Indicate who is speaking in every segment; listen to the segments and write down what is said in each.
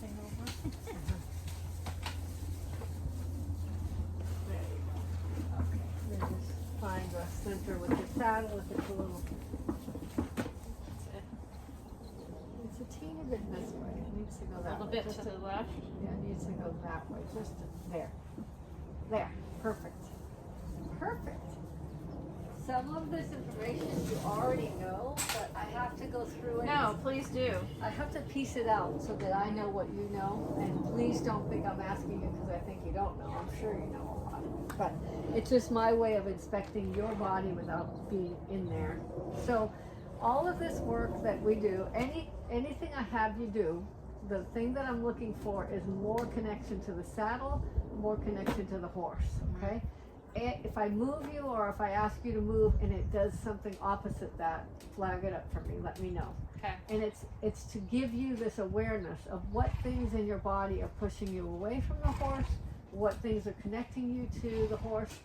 Speaker 1: anything over.
Speaker 2: There you go. Okay. Then just find the center with your saddle with the little.
Speaker 1: That's it.
Speaker 2: It's a teeny bit this way. It needs to go
Speaker 1: A
Speaker 2: that
Speaker 1: little
Speaker 2: way.
Speaker 1: bit
Speaker 2: Just
Speaker 1: to the left.
Speaker 2: Yeah, it needs to go that way. Just there. There. Perfect. Perfect. Some of this information you already know, but I have to go through it.
Speaker 1: No, please do.
Speaker 2: I have to piece it out so that I know what you know. And please don't think I'm asking you because I think you don't know. I'm sure you know a lot. But it's just my way of inspecting your body without being in there. So all of this work that we do, anything I have you do, the thing that I'm looking for is more connection to the saddle, more connection to the horse, okay? If I move you or if I ask you to move and it does something opposite that, flag it up for me, let me know.
Speaker 1: Okay.
Speaker 2: And it's to give you this awareness of what things in your body are pushing you away from the horse, what things are connecting you to the horse,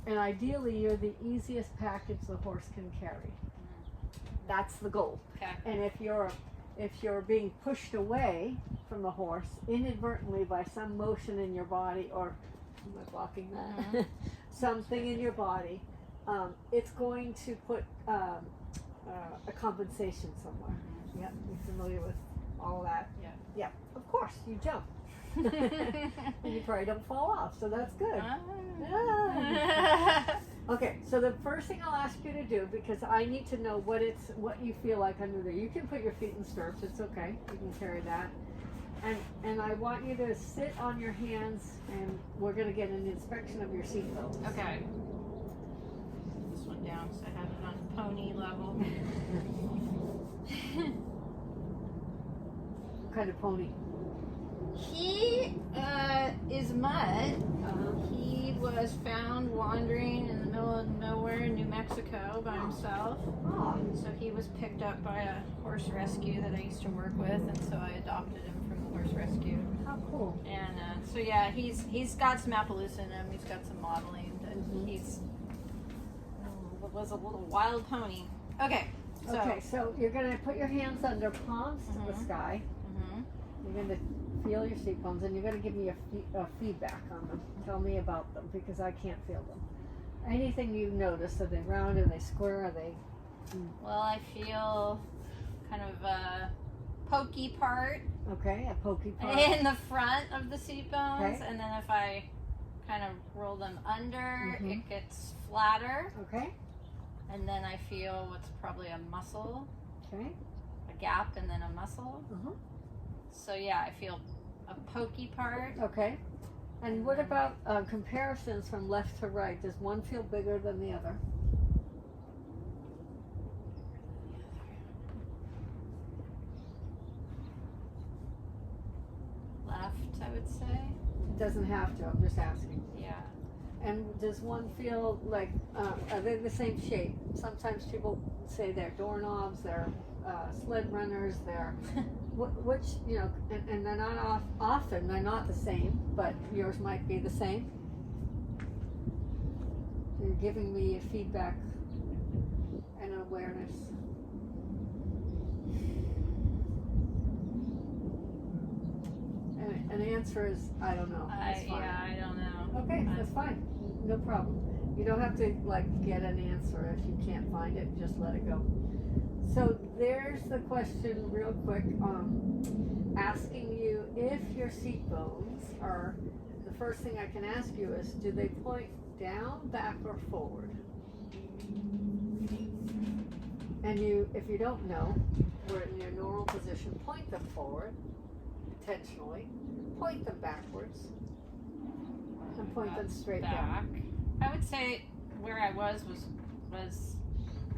Speaker 2: and ideally you're the easiest package the horse can carry. That's the goal.
Speaker 1: Okay.
Speaker 2: And if you're being pushed away from the horse inadvertently by some motion in your body, or am I blocking that?
Speaker 1: Mm-hmm.
Speaker 2: Something in your body, it's going to put a compensation somewhere.
Speaker 1: Mm-hmm.
Speaker 2: Yep, you're familiar with all that.
Speaker 1: Yeah.
Speaker 2: Yeah, of course, you jump. And you probably don't fall off, so that's good. Ah. Okay, so the first thing I'll ask you to do, because I need to know what you feel like under there. You can put your feet in stirrups, it's okay. You can carry that. And I want you to sit on your hands, and we're going to get an inspection of your seat belts.
Speaker 1: Okay. This one down, so I have it on pony level.
Speaker 2: What kind of pony?
Speaker 1: He is Mud. He was found wandering in the middle of nowhere in New Mexico by himself.
Speaker 2: Oh,
Speaker 1: So he was picked up by a horse rescue that I used to work with, and so I adopted him from the horse rescue.
Speaker 2: how cool.
Speaker 1: And so yeah, he's got some Appaloosa in him. He's got some modeling, but he's was a little wild pony. Okay. So,
Speaker 2: Okay, so you're going to put your hands under palms to the sky. You're going to feel your seat bones, and you're going to give me a feedback on them. Tell me about them, because I can't feel them. Anything you notice, are they round, are they square, are they...
Speaker 1: well, I feel kind of a pokey part
Speaker 2: Okay, a pokey part.
Speaker 1: in the front of the seat bones,
Speaker 2: Okay.
Speaker 1: and then if I kind of roll them under, it gets flatter,
Speaker 2: Okay,
Speaker 1: and then I feel what's probably a muscle,
Speaker 2: okay.
Speaker 1: a gap, and then a muscle. So yeah, I feel a pokey part.
Speaker 2: Okay. And what about comparisons from left to right? Does one feel bigger than the other?
Speaker 1: Left, I would say.
Speaker 2: It doesn't have to, I'm just asking.
Speaker 1: Yeah.
Speaker 2: And does one feel like, are they the same shape? Sometimes people say they're doorknobs, they're sled runners, they're, which, you know, and they're not often, they're not the same, but yours might be the same. You're giving me feedback and awareness. And the answer is, I don't know. That's fine.
Speaker 1: Yeah, I don't know.
Speaker 2: Okay, that's fine. No problem. You don't have to get an answer if you can't find it. Just let it go. So there's the question, real quick, asking you if your seat bones are. The first thing I can ask you is, do they point down, back, or forward? And if you don't know, we're in your normal position. Point them forward, intentionally. Point them backwards. And point them straight
Speaker 1: back.
Speaker 2: down.
Speaker 1: I would say where I was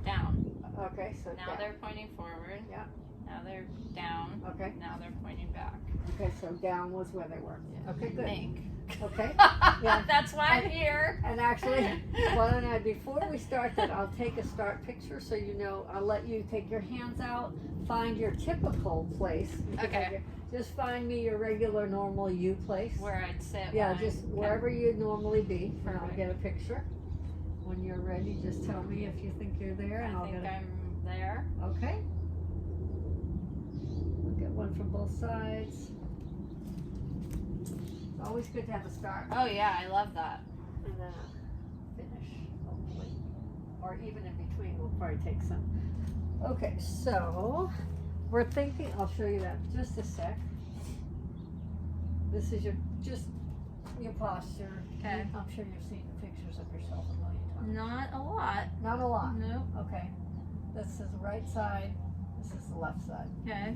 Speaker 1: down.
Speaker 2: Okay, so
Speaker 1: Now
Speaker 2: down.
Speaker 1: they're pointing forward.
Speaker 2: Yeah.
Speaker 1: Now they're down.
Speaker 2: Okay.
Speaker 1: Now they're pointing back.
Speaker 2: Okay, so down was where they were.
Speaker 1: Yeah.
Speaker 2: Okay, good.
Speaker 1: Think.
Speaker 2: Okay. Yeah.
Speaker 1: That's why I'm here.
Speaker 2: And actually, why don't I, before we start that, I'll take a start picture so you know, I'll let you take your hands out, find your typical place.
Speaker 1: Okay.
Speaker 2: Just find me your regular, normal you place.
Speaker 1: Where I'd sit.
Speaker 2: Yeah,
Speaker 1: when
Speaker 2: just
Speaker 1: I-
Speaker 2: wherever you'd normally be, and I'll
Speaker 1: Perfect.
Speaker 2: get a picture. When you're ready, just tell me if you think you're there, and
Speaker 1: I
Speaker 2: I'll
Speaker 1: think
Speaker 2: get a...
Speaker 1: I'm there.
Speaker 2: Okay. We'll get one from both sides. always good to have a start.
Speaker 1: Oh yeah, I love that.
Speaker 2: And then a finish, hopefully. Or even in between, we'll probably take some. Okay, so we're thinking, I'll show you that in just a sec. This is your posture.
Speaker 1: Okay.
Speaker 2: I'm sure you've seen pictures of yourself a million times.
Speaker 1: Not a lot.
Speaker 2: Not a lot.
Speaker 1: Nope.
Speaker 2: Okay. This is the right side. This is the left side.
Speaker 1: Okay.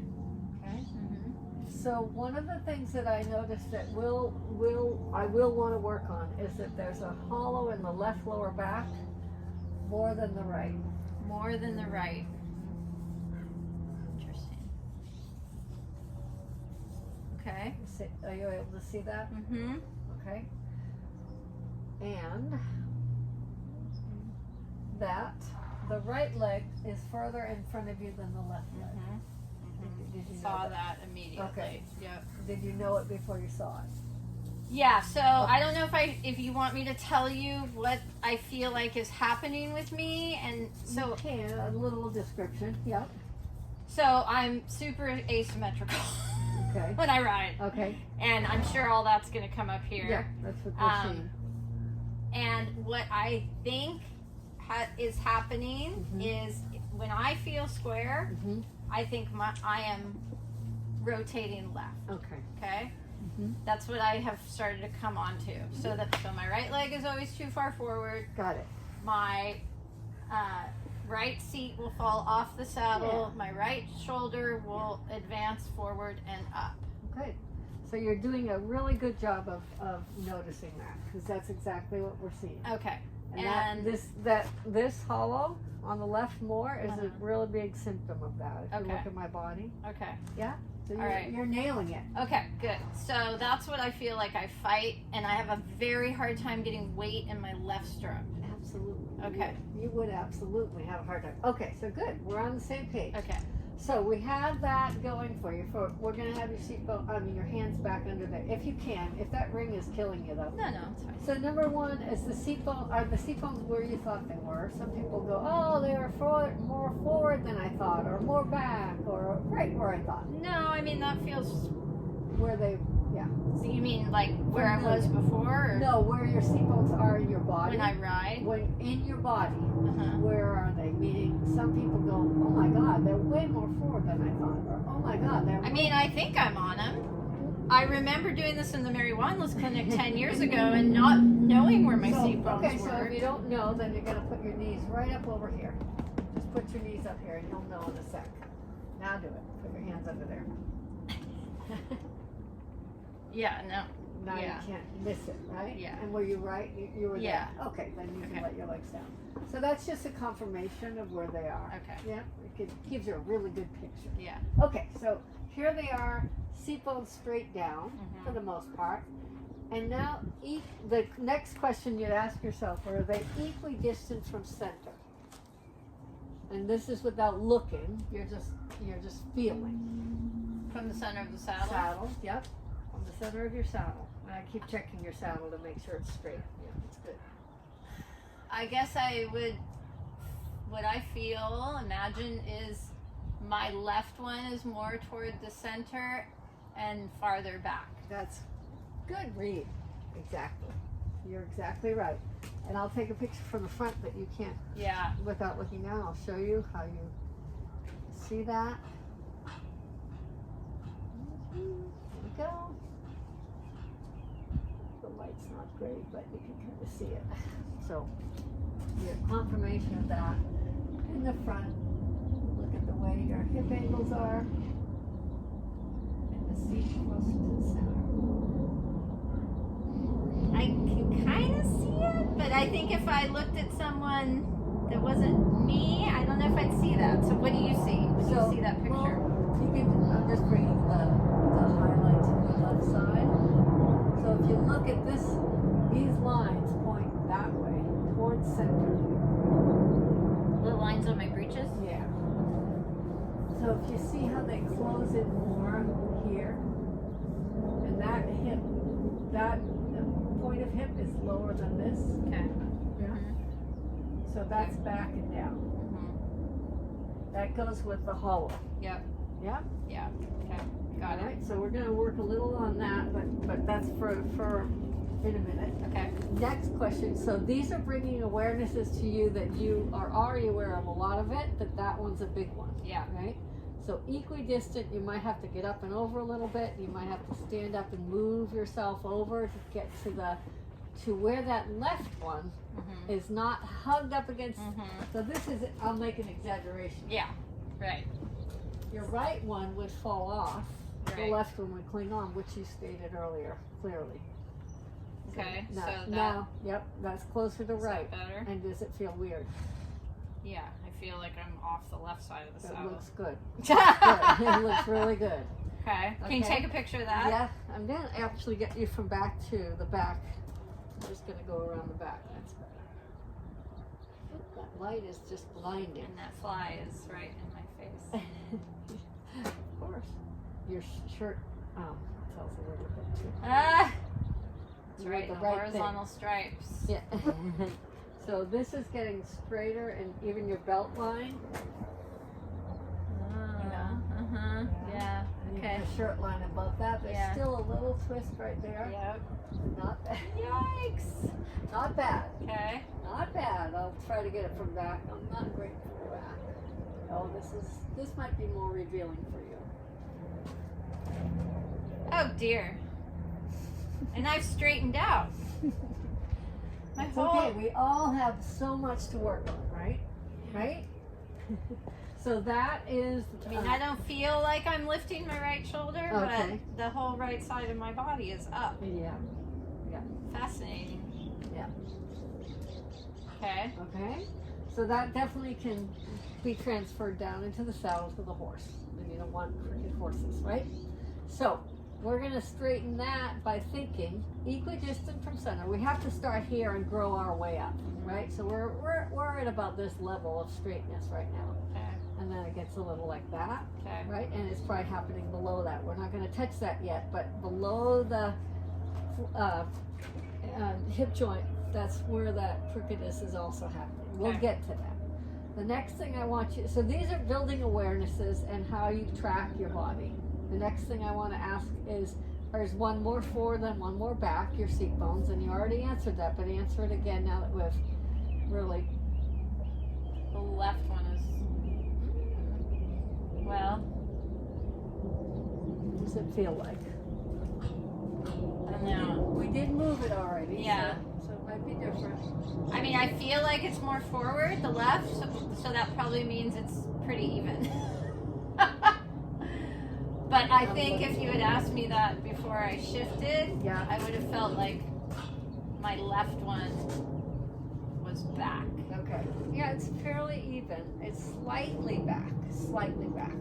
Speaker 2: Okay.
Speaker 1: Mm-hmm.
Speaker 2: So one of the things that I noticed that I will want to work on is that there's a hollow in the left lower back more than the right.
Speaker 1: More than the right. Interesting. Okay.
Speaker 2: Are you able to see that?
Speaker 1: Mm-hmm.
Speaker 2: Okay. And that the right leg is further in front of you than the left leg.
Speaker 1: Mm-hmm.
Speaker 2: Did you
Speaker 1: Saw
Speaker 2: know
Speaker 1: that immediately.
Speaker 2: Okay.
Speaker 1: Yep.
Speaker 2: Did you know it before you saw it?
Speaker 1: Yeah, so I don't know if you want me to tell you what I feel like is happening with me, and so
Speaker 2: You can, a little description. Yep.
Speaker 1: so I'm super asymmetrical
Speaker 2: Okay.
Speaker 1: when I ride,
Speaker 2: Okay.
Speaker 1: and I'm sure all that's going to come up here.
Speaker 2: Yeah, that's what we're seeing.
Speaker 1: And what I think is happening is when I feel square, I think I am rotating left.
Speaker 2: Okay.
Speaker 1: Okay. That's what I have started to come on to. So my right leg is always too far forward.
Speaker 2: Got it.
Speaker 1: My right seat will fall off the saddle.
Speaker 2: Yeah.
Speaker 1: My right shoulder will advance forward and up.
Speaker 2: Okay. So you're doing a really good job of noticing that, because that's exactly what we're seeing.
Speaker 1: Okay.
Speaker 2: And this hollow on the left more is a really big symptom of that. If you look at my body.
Speaker 1: Okay.
Speaker 2: Yeah. So
Speaker 1: All
Speaker 2: you're nailing it.
Speaker 1: Okay, good. So that's what I feel like I fight, and I have a very hard time getting weight in my left stirrup.
Speaker 2: Absolutely.
Speaker 1: Okay.
Speaker 2: You would absolutely have a hard time. Okay, so good. We're on the same page.
Speaker 1: Okay.
Speaker 2: So we have that going for you. We're going to have your seatbelt, your hands back under there, if you can. If that ring is killing you, though.
Speaker 1: No, it's fine.
Speaker 2: So number one is the seatbelt. Are the seatbelts where you thought they were? Some people go, oh, they are more forward than I thought, or more back, or right where I thought.
Speaker 1: No, I mean that feels.
Speaker 2: Where they, yeah.
Speaker 1: So you mean like where I was before? Or
Speaker 2: no, where your seatbelts are in your body.
Speaker 1: when I ride.
Speaker 2: When in your body,
Speaker 1: Uh-huh.
Speaker 2: where are they? Meaning, some people go, oh my God, they're way more forward than I thought, or oh my God, they're.
Speaker 1: I mean, I think I'm on them. I remember doing this in the Mary Wanless Clinic 10 years ago and not knowing where my seatbelts
Speaker 2: Okay,
Speaker 1: were.
Speaker 2: so if you don't know, then you're going to put your knees right up over here. Just put your knees up here and you'll know in a sec. Now do it. Put your hands under there.
Speaker 1: Yeah, no.
Speaker 2: Now
Speaker 1: Yeah.
Speaker 2: you can't miss it, right?
Speaker 1: Yeah.
Speaker 2: And were you right? You were
Speaker 1: Yeah.
Speaker 2: there. Okay, then you can
Speaker 1: Okay.
Speaker 2: let your legs down. So that's just a confirmation of where they are.
Speaker 1: Okay.
Speaker 2: Yeah, gives you a really good picture.
Speaker 1: Yeah.
Speaker 2: Okay, so here they are, seatbelts straight down for the most part. And now the next question you'd ask yourself, are they equally distant from center? And this is without looking, you're just feeling.
Speaker 1: From the center of the saddle?
Speaker 2: Saddle, yep. From the center of your saddle. And I keep checking your saddle to make sure it's straight. Yeah, it's good.
Speaker 1: I guess what I imagine is my left one is more toward the center and farther back.
Speaker 2: That's good read. Exactly. You're exactly right. And I'll take a picture from the front that you can't, without looking down, I'll show you how you see that. There we go. The light's not great, but you can kind of see it. So, your confirmation of that in the front. Look at the way your hip angles are. And the seat closer to the center.
Speaker 1: I can kind of see it, but I think if I looked at someone that wasn't me, I don't know if I'd see that. So what do you see when you see that picture?
Speaker 2: Well, I'm just bringing the highlight to the left side. So if you look at these lines point that way, towards center.
Speaker 1: The lines on my breeches?
Speaker 2: Yeah. So if you see how they close in more here, and that hip, that point of hip is lower than this.
Speaker 1: Okay.
Speaker 2: Yeah. So that's back and down. That goes with the hollow.
Speaker 1: Yep.
Speaker 2: Yeah?
Speaker 1: Yeah. Okay. Got
Speaker 2: All
Speaker 1: it.
Speaker 2: right, so we're going to work a little on that, but but that's for in a minute.
Speaker 1: Okay.
Speaker 2: Next question. So these are bringing awarenesses to you that you are already aware of a lot of it, but that one's a big one.
Speaker 1: Yeah.
Speaker 2: Right? So equidistant, you might have to get up and over a little bit. You might have to stand up and move yourself over to get to where that left one is not hugged up against. So this is, I'll make an exaggeration.
Speaker 1: Yeah. Right.
Speaker 2: Your right one would fall off.
Speaker 1: Right.
Speaker 2: The left one would cling on, which you stated earlier, clearly.
Speaker 1: Okay.
Speaker 2: Now,
Speaker 1: So that.
Speaker 2: now, yep, that's closer to
Speaker 1: Is
Speaker 2: right.
Speaker 1: that better?
Speaker 2: And does it feel weird?
Speaker 1: Yeah. I feel like I'm off the left side of the
Speaker 2: It
Speaker 1: saddle.
Speaker 2: looks good. Good. It looks really good.
Speaker 1: Okay. Can you take a picture of that?
Speaker 2: Yeah, I'm gonna actually get you from back to the back. I'm just gonna go around the back. That's better. That light is just blinding.
Speaker 1: And that fly is right in my face.
Speaker 2: Of course. Your shirt tells a little bit too.
Speaker 1: Ah! That's
Speaker 2: You
Speaker 1: right.
Speaker 2: did
Speaker 1: The
Speaker 2: the right thing.
Speaker 1: horizontal stripes.
Speaker 2: Yeah. So this is getting straighter, and even your belt line.
Speaker 1: Yeah. Okay.
Speaker 2: The shirt line above that. There's
Speaker 1: Yeah.
Speaker 2: still a little twist right there.
Speaker 1: Yep.
Speaker 2: Not bad.
Speaker 1: Yikes.
Speaker 2: Not bad.
Speaker 1: Okay.
Speaker 2: Not bad. I'll try to get it from back. I'm not great from back. Oh, this might be more revealing for you.
Speaker 1: Oh dear. And I've straightened out. My
Speaker 2: It's
Speaker 1: whole.
Speaker 2: okay. We all have so much to work on, right? Right? So that is.
Speaker 1: I mean, I don't feel like I'm lifting my right shoulder,
Speaker 2: Okay.
Speaker 1: but the whole right side of my body is up.
Speaker 2: Yeah.
Speaker 1: Fascinating.
Speaker 2: Yeah.
Speaker 1: Okay.
Speaker 2: Okay. So that definitely can be transferred down into the saddle to the horse. And you don't want crooked horses, right? So we're going to straighten that by thinking equidistant from center. We have to start here and grow our way up, right? So we're at about this level of straightness right now.
Speaker 1: Okay.
Speaker 2: And then it gets a little like that,
Speaker 1: Okay.
Speaker 2: right? And it's probably happening below that. We're not going to touch that yet, but below the hip joint, that's where that crookedness is also happening. We'll
Speaker 1: Okay.
Speaker 2: get to that. The next thing I want you, so these are building awarenesses and how you track your body. The next thing I want to ask is, there's one more forward and one more back, your seat bones, and you already answered that, but answer it again now that we've really.
Speaker 1: The left one is. Well,
Speaker 2: What does it feel like?
Speaker 1: I don't know.
Speaker 2: We did move it already.
Speaker 1: Yeah.
Speaker 2: So it might be different.
Speaker 1: I mean, I feel like it's more forward, the left, so that probably means it's pretty even. But I think if you had asked me that before I shifted,
Speaker 2: Yeah.
Speaker 1: I would have felt like my left one was back.
Speaker 2: Okay. Yeah, it's fairly even. It's slightly back. Slightly back.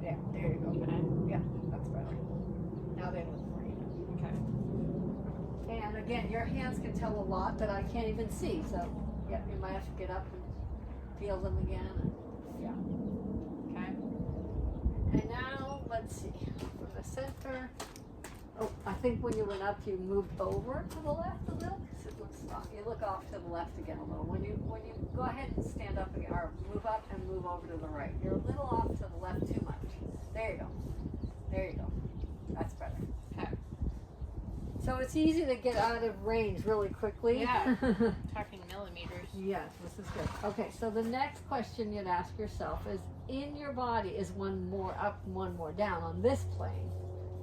Speaker 2: Yeah, there you go.
Speaker 1: Okay.
Speaker 2: Yeah, that's better. Now they look more even.
Speaker 1: Okay.
Speaker 2: And again, your hands can tell a lot that I can't even see. So, yeah, you might have to get up and feel them again. Yeah.
Speaker 1: Okay.
Speaker 2: And now, let's see. From the center. Oh, I think when you went up, you moved over to the left a little. 'Cause it looks off. You look off to the left again a little. When you go ahead and stand up again, or move up and move over to the right. You're a little off to the left too much. There you go. There you go. That's better.
Speaker 1: Okay.
Speaker 2: So it's easy to get out of range really quickly.
Speaker 1: Yeah. Talking millimeters.
Speaker 2: Yes, this is good. Okay, so the next question you'd ask yourself is, in your body is one more up and one more down on this plane.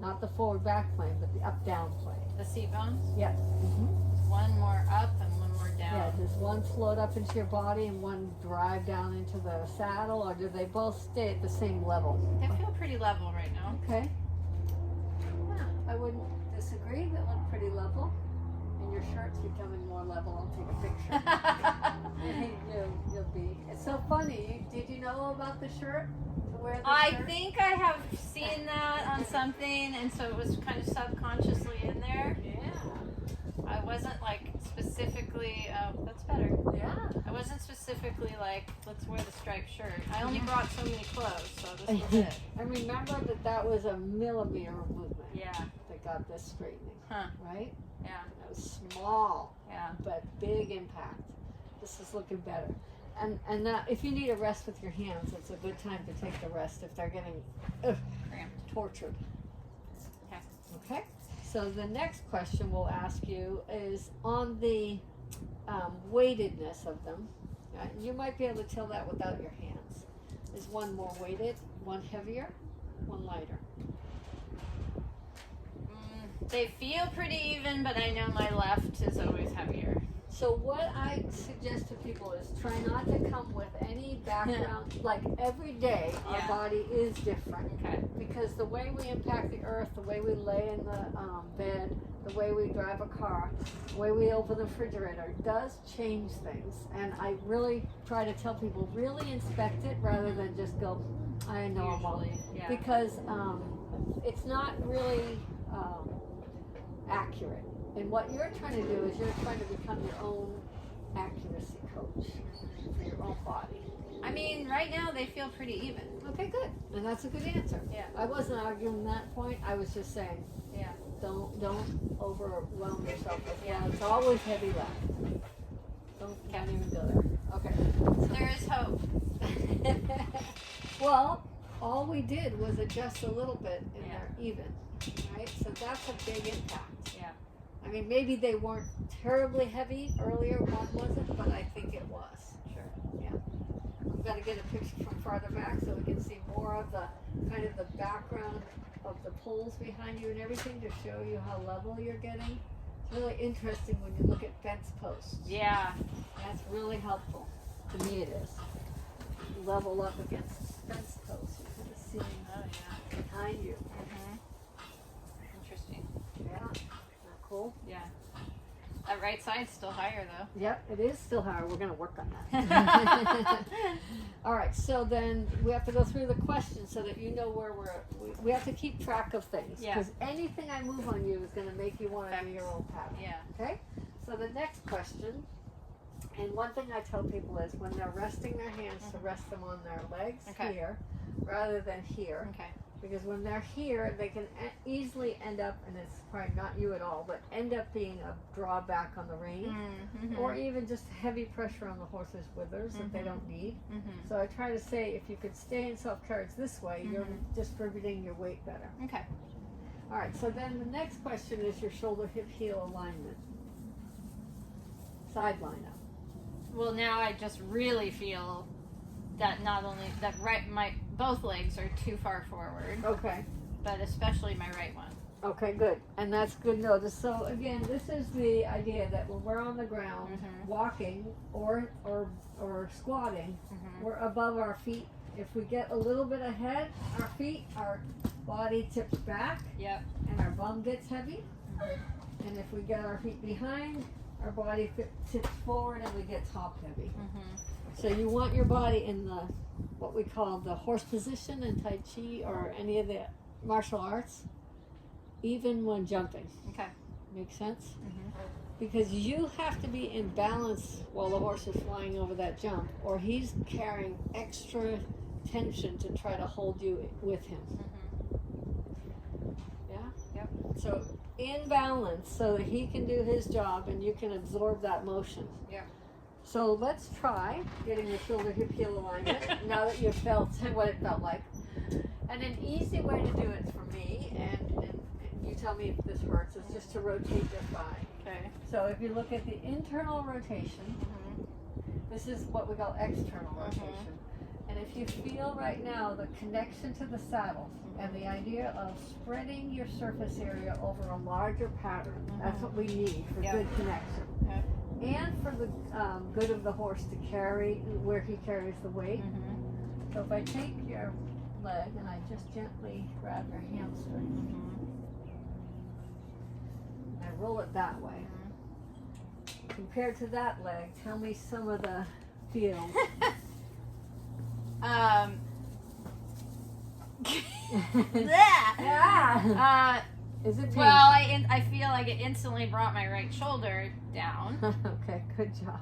Speaker 2: Not the forward back plane, but the up down plane.
Speaker 1: The seat bones?
Speaker 2: Yeah.
Speaker 1: One more up and one more down.
Speaker 2: Yeah, does one float up into your body and one drive down into the saddle, or do they both stay at the same level?
Speaker 1: They feel pretty level right now.
Speaker 2: Okay. Yeah, I wouldn't disagree. They look pretty level. And your shirt's becoming more level. I'll take a picture. You'll be. It's so funny. Did you know about the shirt? To wear the
Speaker 1: I
Speaker 2: shirt?
Speaker 1: think I have seen that on something, and so it was kind of subconsciously in there.
Speaker 2: Yeah.
Speaker 1: I wasn't like specifically, that's better.
Speaker 2: Yeah.
Speaker 1: I wasn't specifically like, let's wear the striped shirt. I only brought so many clothes, so this was it.
Speaker 2: And remember that was a millimeter movement
Speaker 1: Yeah.
Speaker 2: that got this straightening.
Speaker 1: Huh.
Speaker 2: Right?
Speaker 1: Yeah.
Speaker 2: That was small,
Speaker 1: Yeah.
Speaker 2: but big impact. This is looking better. And now, if you need a rest with your hands, it's a good time to take the rest if they're getting
Speaker 1: Cramped.
Speaker 2: tortured.
Speaker 1: Okay.
Speaker 2: Okay? So the next question we'll ask you is on the weightedness of them. You might be able to tell that without your hands. Is one more weighted, one heavier, one lighter?
Speaker 1: They feel pretty even, but I know my left is always heavier.
Speaker 2: So what I suggest to people is try not to come with any background. Like every day, our body is different.
Speaker 1: Okay.
Speaker 2: Because the way we impact the earth, the way we lay in the bed, the way we drive a car, the way we open the refrigerator does change things. And I really try to tell people, really inspect it rather than just go, I know I'm all.
Speaker 1: Yeah.
Speaker 2: Because it's not really accurate. And what you're trying to do is you're trying to become your own accuracy coach for your own body.
Speaker 1: I mean, right now they feel pretty even.
Speaker 2: Okay, good. And that's a good answer.
Speaker 1: Yeah.
Speaker 2: I wasn't arguing that point. I was just saying,
Speaker 1: Yeah.
Speaker 2: don't overwhelm yourself with it's always heavy left. Can't even go there. Okay.
Speaker 1: There is hope.
Speaker 2: Well, all we did was adjust a little bit and they're even. Right? So that's a big impact.
Speaker 1: Yeah.
Speaker 2: I mean, maybe they weren't terribly heavy earlier, one wasn't, but I think it was.
Speaker 1: Sure.
Speaker 2: Yeah. We've got to get a picture from farther back so we can see more of the kind of the background of the poles behind you and everything to show you how level you're getting. It's really interesting when you look at fence posts.
Speaker 1: Yeah.
Speaker 2: That's really helpful. To me it is. Level up against fence posts. You kind of see behind you.
Speaker 1: Interesting.
Speaker 2: Yeah. Isn't that cool?
Speaker 1: Yeah. That right side's still higher though.
Speaker 2: Yep, it is still higher. We're going to work on that. All right, so then we have to go through the questions so that you know where we have to keep track of things.
Speaker 1: Yeah.
Speaker 2: Because anything I move on you is going to make you want to do your own pattern.
Speaker 1: Yeah.
Speaker 2: Okay? So the next question, and one thing I tell people is when they're resting their hands to rest them on their legs here rather than here.
Speaker 1: Okay.
Speaker 2: Because when they're here, they can easily end up, and it's probably not you at all, but end up being a drawback on the rein, or even just heavy pressure on the horse's withers that they don't need. So I try to say, if you could stay in self-carriage this way, you're distributing your weight better.
Speaker 1: Okay.
Speaker 2: All right, so then the next question is your shoulder, hip, heel alignment. Side line up.
Speaker 1: Well, now I just really feel that not only that both legs are too far forward,
Speaker 2: Okay.
Speaker 1: but especially my right one.
Speaker 2: Okay, good. And that's good notice. So again, this is the idea that when we're on the ground walking or squatting, we're above our feet. If we get a little bit ahead, our feet, our body tips back.
Speaker 1: Yep.
Speaker 2: And our bum gets heavy. And if we get our feet behind, our body tips forward and we get top heavy. So you want your body in the what we call the horse position in Tai Chi or any of the martial arts, even when jumping.
Speaker 1: Okay.
Speaker 2: Make sense? Because you have to be in balance while the horse is flying over that jump, or he's carrying extra tension to try to hold you with him. Yeah?
Speaker 1: Yep.
Speaker 2: So in balance so that he can do his job and you can absorb that motion.
Speaker 1: Yeah.
Speaker 2: So let's try getting the shoulder hip heel alignment now that you've felt what it felt like. And an easy way to do it for me, and you tell me if this hurts, is just to rotate your thigh.
Speaker 1: Okay.
Speaker 2: So if you look at the internal rotation, this is what we call external rotation. And if you feel right now the connection to the saddle and the idea of spreading your surface area over a larger pattern, that's what we need for good connection. And for the good of the horse to carry where he carries the weight. So if I take your leg and I just gently grab your hamstring, and I roll it that way. Compared to that leg, tell me some of the feels.
Speaker 1: Yeah.
Speaker 2: Is it painful?
Speaker 1: Well, I feel like it instantly brought my right shoulder down.
Speaker 2: Okay, good job.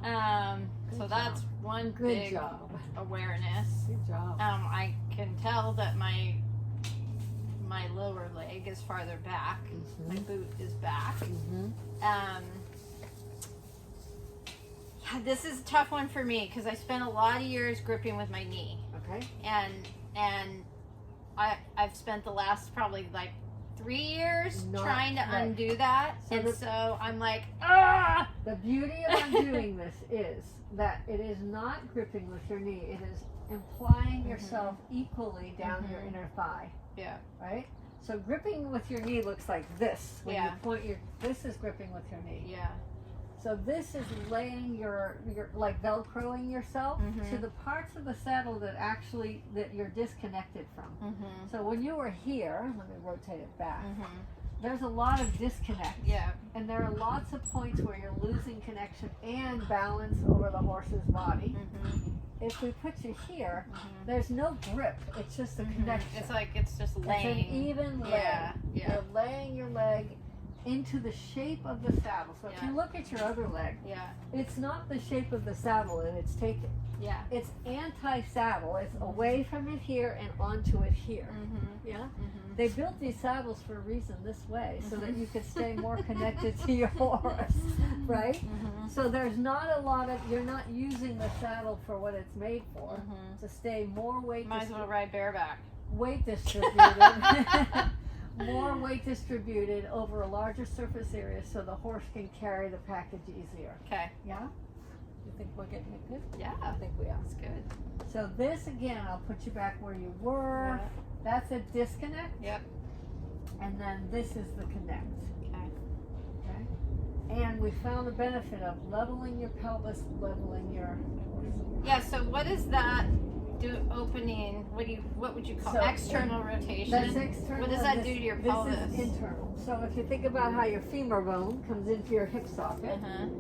Speaker 1: So that's one big awareness.
Speaker 2: Good job.
Speaker 1: I can tell that my lower leg is farther back. My boot is back. This is a tough one for me because I spent a lot of years gripping with my knee.
Speaker 2: Okay.
Speaker 1: And I've spent the last probably like 3 years
Speaker 2: Not
Speaker 1: trying to
Speaker 2: right.
Speaker 1: undo that,
Speaker 2: So
Speaker 1: and
Speaker 2: the-
Speaker 1: so I'm like, ah.
Speaker 2: The beauty of undoing this is that it is not gripping with your knee. It is implying yourself equally down your inner thigh.
Speaker 1: Yeah.
Speaker 2: Right? So gripping with your knee looks like this. When you
Speaker 1: Yeah.
Speaker 2: point your, this is gripping with your knee.
Speaker 1: Yeah.
Speaker 2: So this is laying your like Velcroing yourself to the parts of the saddle that actually, that you're disconnected from. So when you were here, let me rotate it back, there's a lot of disconnect.
Speaker 1: Yeah.
Speaker 2: And there are lots of points where you're losing connection and balance over the horse's body. If we put you here, there's no grip. It's just a connection.
Speaker 1: It's like it's just laying.
Speaker 2: It's an even leg.
Speaker 1: Yeah. Yeah.
Speaker 2: You're laying your leg into the shape of the saddle. So if you look at your other leg,
Speaker 1: Yeah.
Speaker 2: it's not the shape of the saddle that it's taken.
Speaker 1: Yeah.
Speaker 2: It's anti-saddle. It's away from it here and onto it here. Yeah? They built these saddles for a reason this way, so that you could stay more connected to your horse, right? So there's not a lot of, you're not using the saddle for what it's made for, to stay more weight,
Speaker 1: Might as well ride bareback.
Speaker 2: weight distributed, more weight distributed over a larger surface area so the horse can carry the package easier.
Speaker 1: Okay.
Speaker 2: Yeah? You think we're getting it good?
Speaker 1: Yeah.
Speaker 2: I think we are.
Speaker 1: That's good.
Speaker 2: So this again, I'll put you back where you were.
Speaker 1: Yeah.
Speaker 2: That's a disconnect.
Speaker 1: Yep.
Speaker 2: And then this is the connect.
Speaker 1: Okay.
Speaker 2: Okay? And we found the benefit of leveling your pelvis, leveling your horse.
Speaker 1: Yeah. So what is that do opening? What would you call
Speaker 2: So,
Speaker 1: external rotation?
Speaker 2: That's external.
Speaker 1: What does
Speaker 2: and
Speaker 1: that do to your
Speaker 2: this
Speaker 1: pelvis?
Speaker 2: is internal. So if you think about how your femur bone comes into your hip socket,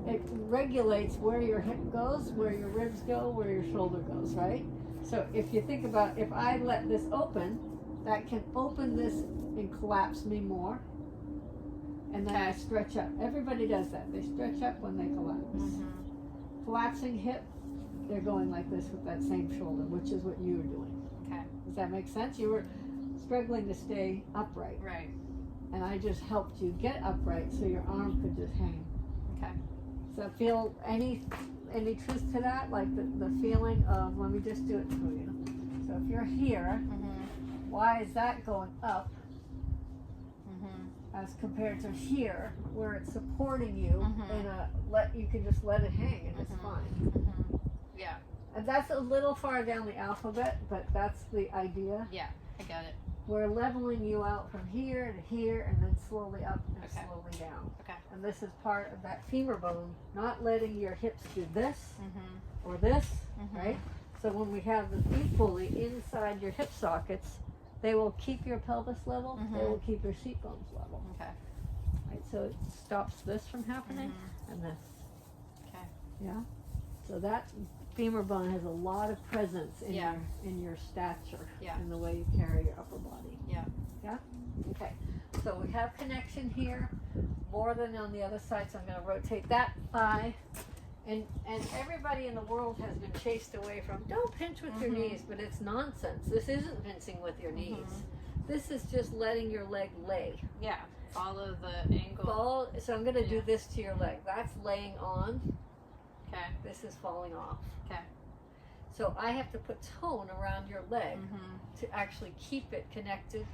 Speaker 2: it regulates where your hip goes, where your ribs go, where your shoulder goes, right? So if you think about, if I let this open, that can open this and collapse me more. And then I stretch up. Everybody does that. They stretch up when they collapse. Collapsing hip, they're going like this with that same shoulder, which is what you were doing.
Speaker 1: Okay.
Speaker 2: Does that make sense? You were struggling to stay upright.
Speaker 1: Right.
Speaker 2: And I just helped you get upright so your arm could just hang.
Speaker 1: Okay.
Speaker 2: Does that feel any truth to that? Like the feeling of, let me just do it for you. So if you're here, why is that going up as compared to here where it's supporting you in a, you can just let it hang and it's fine.
Speaker 1: Yeah.
Speaker 2: And that's a little far down the alphabet, but that's the idea.
Speaker 1: Yeah. I got it.
Speaker 2: We're leveling you out from here to here and then slowly up and slowly down.
Speaker 1: Okay.
Speaker 2: And this is part of that femur bone, not letting your hips do this or this, right? So when we have them equally inside your hip sockets, they will keep your pelvis level, they will keep your seat bones level.
Speaker 1: Okay.
Speaker 2: Right? So it stops this from happening and this.
Speaker 1: Okay.
Speaker 2: Yeah? So that femur bone has a lot of presence in your stature, in the way you carry your upper body.
Speaker 1: Yeah.
Speaker 2: Yeah? Okay. So we have connection here, more than on the other side, so I'm going to rotate that thigh. And everybody in the world has been chased away from, don't pinch with your knees, but it's nonsense. This isn't pinching with your knees. This is just letting your leg lay.
Speaker 1: Yeah. Follow the angle.
Speaker 2: So I'm going to do this to your leg. That's laying on.
Speaker 1: Okay.
Speaker 2: This is falling off.
Speaker 1: Okay.
Speaker 2: So I have to put tone around your leg to actually keep it connected.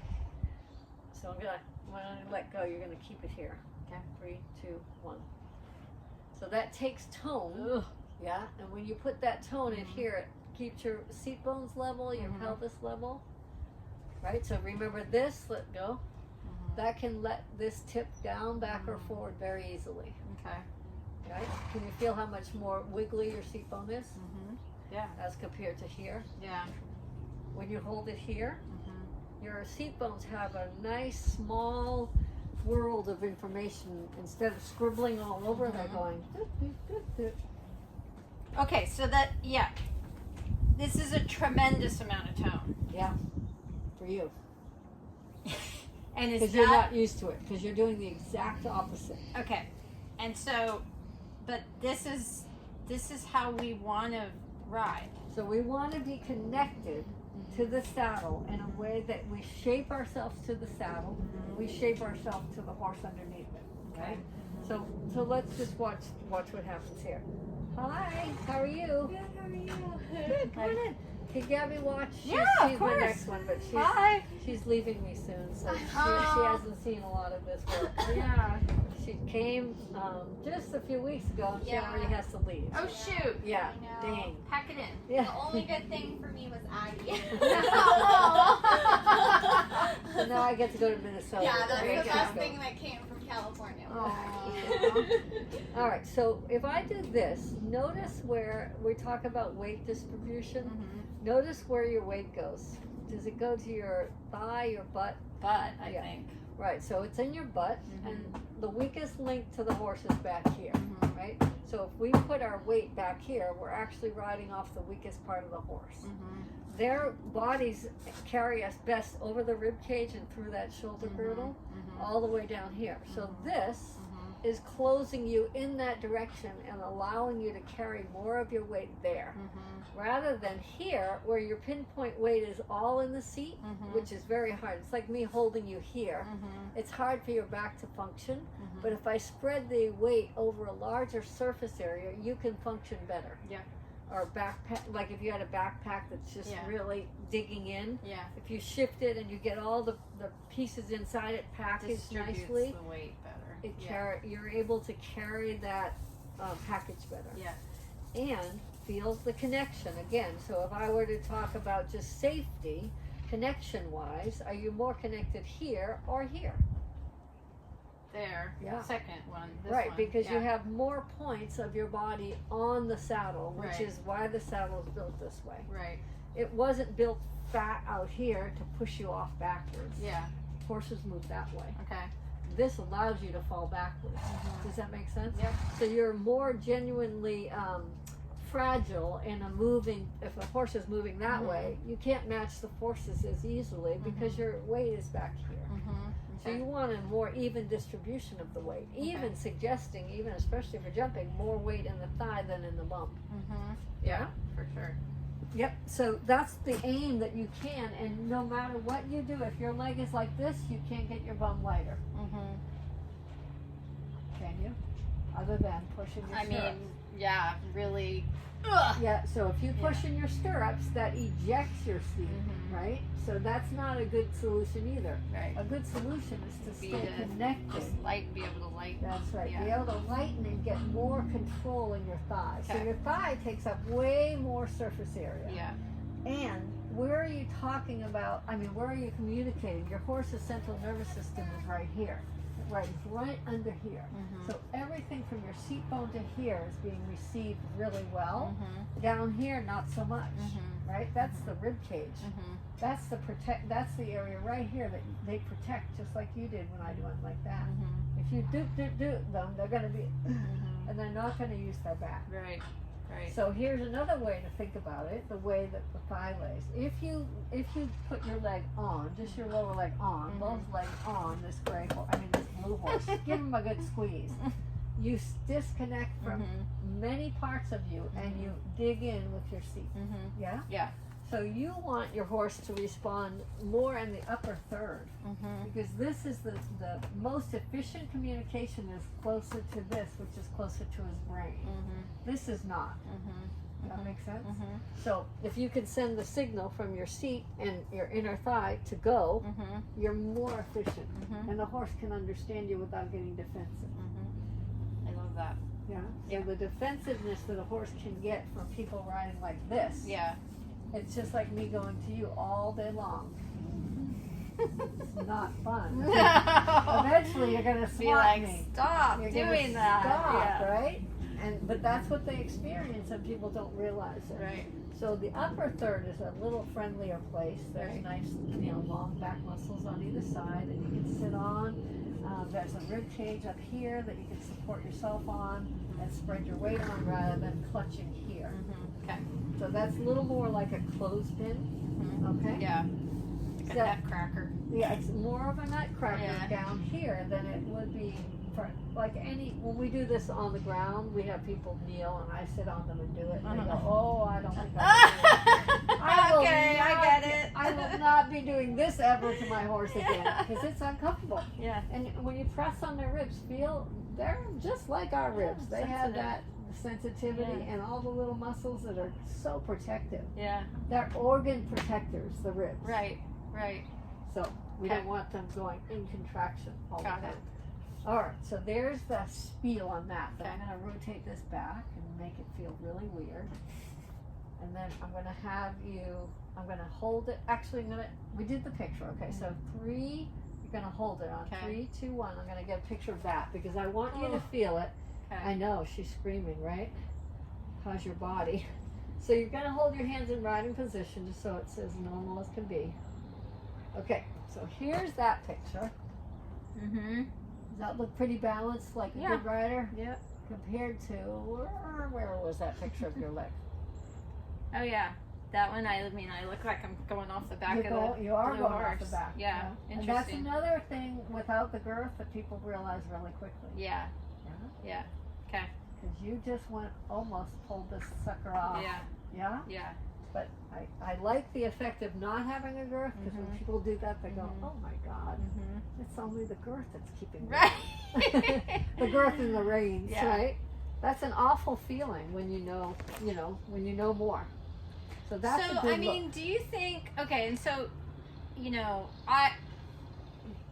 Speaker 2: So I'm gonna, when I let go, you're gonna keep it here. Okay. 3, 2, 1. So that takes tone. Yeah. And when you put that tone in here, it keeps your seat bones level, your pelvis level. Right. So remember this. Let go. That can let this tip down, back or forward very easily.
Speaker 1: Okay.
Speaker 2: Right? Can you feel how much more wiggly your seat bone is?
Speaker 1: Yeah.
Speaker 2: As compared to here?
Speaker 1: Yeah.
Speaker 2: When you hold it here, your seat bones have a nice small world of information. Instead of scribbling all over, they're going doop, doop, doop, doop.
Speaker 1: Okay, so that, this is a tremendous amount of tone.
Speaker 2: Yeah, for you.
Speaker 1: And is
Speaker 2: Because you're not used to it, because you're doing the exact opposite.
Speaker 1: Okay, and so, but this is how we want to ride.
Speaker 2: So we want to be connected to the saddle in a way that we shape ourselves to the saddle, we shape ourselves to the horse underneath it. Okay. So let's just watch what happens here. Hi, how are you?
Speaker 3: Good, how are you?
Speaker 2: Good, come on in. Can Gabby watch?
Speaker 1: Yeah,
Speaker 2: she's
Speaker 1: of
Speaker 2: my
Speaker 1: course.
Speaker 2: next one, but
Speaker 1: Bye.
Speaker 2: she's leaving me soon, so she
Speaker 1: Oh.
Speaker 2: hasn't seen a lot of this work. Yeah, she came just a few weeks ago, and she
Speaker 3: Yeah.
Speaker 2: already has to leave.
Speaker 1: Oh shoot.
Speaker 2: Yeah,
Speaker 3: I know.
Speaker 2: dang.
Speaker 1: Pack it in.
Speaker 2: Yeah.
Speaker 3: The only good thing for me was Aggie.
Speaker 2: So now I get to go to Minnesota.
Speaker 3: Yeah, that's
Speaker 2: Very
Speaker 3: the best
Speaker 2: good.
Speaker 3: thing that came from California.
Speaker 2: Aw. All right, so if I do this, notice where we talk about weight distribution.
Speaker 1: Mm-hmm.
Speaker 2: Notice where your weight goes. Does it go to your thigh, your butt?
Speaker 1: But I
Speaker 2: Yeah.
Speaker 1: think.
Speaker 2: Right, so it's in your butt, and the weakest link to the horse is back here,
Speaker 1: Mhm.
Speaker 2: right? So if we put our weight back here, we're actually riding off the weakest part of the horse.
Speaker 1: Mhm.
Speaker 2: Their bodies carry us best over the rib cage and through that shoulder girdle,
Speaker 1: Mhm.
Speaker 2: all the way down here. So this
Speaker 1: Mhm.
Speaker 2: is closing you in that direction and allowing you to carry more of your weight there.
Speaker 1: Mhm.
Speaker 2: Rather than here, where your pinpoint weight is all in the seat,
Speaker 1: Mhm.
Speaker 2: which is very hard. It's like me holding you here.
Speaker 1: Mhm.
Speaker 2: It's hard for your back to function,
Speaker 1: Mhm.
Speaker 2: but if I spread the weight over a larger surface area, you can function better.
Speaker 1: Yeah.
Speaker 2: Or backpack, like if you had a backpack that's just
Speaker 1: Yeah.
Speaker 2: really digging in,
Speaker 1: Yeah.
Speaker 2: if you shift it and you get all the pieces inside it packaged
Speaker 1: Distributes
Speaker 2: nicely,
Speaker 1: the weight better.
Speaker 2: it
Speaker 1: Yeah.
Speaker 2: you're able to carry that package better.
Speaker 1: Yeah.
Speaker 2: And feel the connection again. So if I were to talk about just safety, connection wise, are you more connected here or here?
Speaker 1: There.
Speaker 2: Yeah.
Speaker 1: Second one. This
Speaker 2: Right,
Speaker 1: one.
Speaker 2: because
Speaker 1: yeah.
Speaker 2: you have more points of your body on the saddle, which
Speaker 1: Right.
Speaker 2: is why the saddle is built this way.
Speaker 1: Right.
Speaker 2: It wasn't built fat out here to push you off backwards.
Speaker 1: Yeah.
Speaker 2: Horses move that way.
Speaker 1: Okay.
Speaker 2: This allows you to fall backwards.
Speaker 1: Mhm.
Speaker 2: Does that make sense?
Speaker 1: Yep.
Speaker 2: So you're more genuinely fragile in a moving, if a horse is moving that
Speaker 1: Mhm.
Speaker 2: way, you can't match the forces as easily because
Speaker 1: Mhm.
Speaker 2: your weight is back here.
Speaker 1: Mhm.
Speaker 2: So you want a more even distribution of the weight, even suggesting, even especially for jumping, more weight in the thigh than in the bump.
Speaker 1: Mhm. Yeah. For sure.
Speaker 2: Yep, so that's the aim that you can, and no matter what you do, if your leg is like this, you can't get your bum lighter.
Speaker 1: Mhm.
Speaker 2: Can you? Other than pushing your
Speaker 1: I
Speaker 2: stirrups.
Speaker 1: mean, yeah. Really.
Speaker 2: Yeah, so if you push in your stirrups, that ejects your seat,
Speaker 1: Mhm.
Speaker 2: right? So that's not a good solution either.
Speaker 1: Right.
Speaker 2: A good solution is to
Speaker 1: Be
Speaker 2: stay
Speaker 1: to
Speaker 2: connected.
Speaker 1: Just be able to lighten.
Speaker 2: That's right.
Speaker 1: Yeah.
Speaker 2: Be able to lighten and get more control in your thigh. So
Speaker 1: Okay.
Speaker 2: your thigh takes up way more surface area.
Speaker 1: Yeah.
Speaker 2: And where are you talking about? I mean, where are you communicating? Your horse's central nervous system is right here. Right, it's right under here.
Speaker 1: Mhm.
Speaker 2: So everything from your seat bone to here is being received really well.
Speaker 1: Mhm.
Speaker 2: Down here, not so much.
Speaker 1: Mhm.
Speaker 2: Right? That's the rib cage.
Speaker 1: Mhm.
Speaker 2: That's the protect. That's the area right here that they protect, just like you did when I do it like that.
Speaker 1: Mhm.
Speaker 2: If you do them, they're going to be,
Speaker 1: Mhm.
Speaker 2: and they're not going to use their back.
Speaker 1: Right. Right.
Speaker 2: So here's another way to think about it: the way that the thigh lays. If you put your leg on, just your lower leg on,
Speaker 1: Mhm.
Speaker 2: both legs on this gray horse, this blue horse, give him a good squeeze. You disconnect from
Speaker 1: Mhm.
Speaker 2: many parts of you, and you dig in with your seat.
Speaker 1: Mhm.
Speaker 2: Yeah.
Speaker 1: Yeah.
Speaker 2: So you want your horse to respond more in the upper third,
Speaker 1: Mhm.
Speaker 2: because this is the most efficient communication is closer to this, which is closer to his brain.
Speaker 1: Mhm.
Speaker 2: This is not.
Speaker 1: Mhm.
Speaker 2: That makes sense?
Speaker 1: Mhm.
Speaker 2: So if you can send the signal from your seat and your inner thigh to go,
Speaker 1: Mhm.
Speaker 2: you're more efficient.
Speaker 1: Mhm.
Speaker 2: And the horse can understand you without getting defensive.
Speaker 1: Mhm. I love that.
Speaker 2: Yeah?
Speaker 1: Yeah.
Speaker 2: So the defensiveness that a horse can get from people riding like this,
Speaker 1: Yeah.
Speaker 2: it's just like me going to you all day long. It's not fun.
Speaker 1: No.
Speaker 2: Eventually you're going to
Speaker 1: Be
Speaker 2: swat
Speaker 1: like,
Speaker 2: me.
Speaker 1: stop
Speaker 2: You're gonna
Speaker 1: doing that.
Speaker 2: Stop,
Speaker 1: Yeah.
Speaker 2: right? But that's what they experience, and people don't realize it.
Speaker 1: Right.
Speaker 2: So the upper third is a little friendlier place. There's
Speaker 1: Right.
Speaker 2: nice, long back muscles on either side that you can sit on. There's a rib cage up here that you can support yourself on and spread your weight on rather than clutching here.
Speaker 1: Mhm. Okay.
Speaker 2: So that's a little more like a clothespin.
Speaker 1: Mhm.
Speaker 2: Okay.
Speaker 1: Yeah. Like a
Speaker 2: So-
Speaker 1: nutcracker.
Speaker 2: Yeah, it's more of a nutcracker
Speaker 1: Yeah.
Speaker 2: down here than it would be for when we do this on the ground, we have people kneel and I sit on them and do it. And they go, oh, I don't think I can do it. I will
Speaker 1: Okay, I
Speaker 2: not
Speaker 1: get
Speaker 2: be-
Speaker 1: it.
Speaker 2: I will not be doing this ever to my horse again because it's uncomfortable.
Speaker 1: Yeah.
Speaker 2: And when you press on their ribs, feel they're just like our ribs. They have
Speaker 1: sensitive.
Speaker 2: that the sensitivity,
Speaker 1: Yeah.
Speaker 2: and all the little muscles that are so protective.
Speaker 1: Yeah.
Speaker 2: They're organ protectors, the ribs.
Speaker 1: Right.
Speaker 2: So we
Speaker 1: Okay.
Speaker 2: don't want them going in contraction all
Speaker 1: Got
Speaker 2: the
Speaker 1: it.
Speaker 2: time. All right, so there's the spiel on that. But I'm
Speaker 1: Okay.
Speaker 2: going to rotate this back and make it feel really weird. And then I'm going to have you, I'm going to hold it. Actually, we did the picture. Okay, so 3, you're going to hold it on.
Speaker 1: Okay.
Speaker 2: 3, 2, 1. I'm going to get a picture of that because I want you to
Speaker 1: Oh.
Speaker 2: feel it.
Speaker 1: Okay.
Speaker 2: I know, she's screaming, right? How's your body? So you're going to hold your hands in riding position just so it's as normal as can be. Okay, so here's that picture.
Speaker 1: Mm-hmm.
Speaker 2: Does that look pretty balanced, like a
Speaker 1: Yeah.
Speaker 2: good rider?
Speaker 1: Yep.
Speaker 2: Compared to, where was that picture of your leg?
Speaker 1: Oh yeah. That one, I mean, I look like I'm going off the back of the
Speaker 2: You are
Speaker 1: blue
Speaker 2: going
Speaker 1: horse.
Speaker 2: off the back.
Speaker 1: Yeah.
Speaker 2: And that's
Speaker 1: Interesting.
Speaker 2: another thing without the girth that people realize really quickly.
Speaker 1: Yeah.
Speaker 2: Yeah?
Speaker 1: Okay.
Speaker 2: Because you just almost pulled this sucker off.
Speaker 1: Yeah.
Speaker 2: Yeah?
Speaker 1: Yeah.
Speaker 2: But I like the effect of not having a girth because when
Speaker 1: Mhm.
Speaker 2: people do that, they go,
Speaker 1: Mhm.
Speaker 2: oh my God,
Speaker 1: Mm-hmm.
Speaker 2: it's only the girth that's keeping me.
Speaker 1: Right.
Speaker 2: The girth and the reins,
Speaker 1: Yeah.
Speaker 2: right? That's an awful feeling when you know more. So that's a
Speaker 1: So,
Speaker 2: good
Speaker 1: I mean, do you think, okay, and so,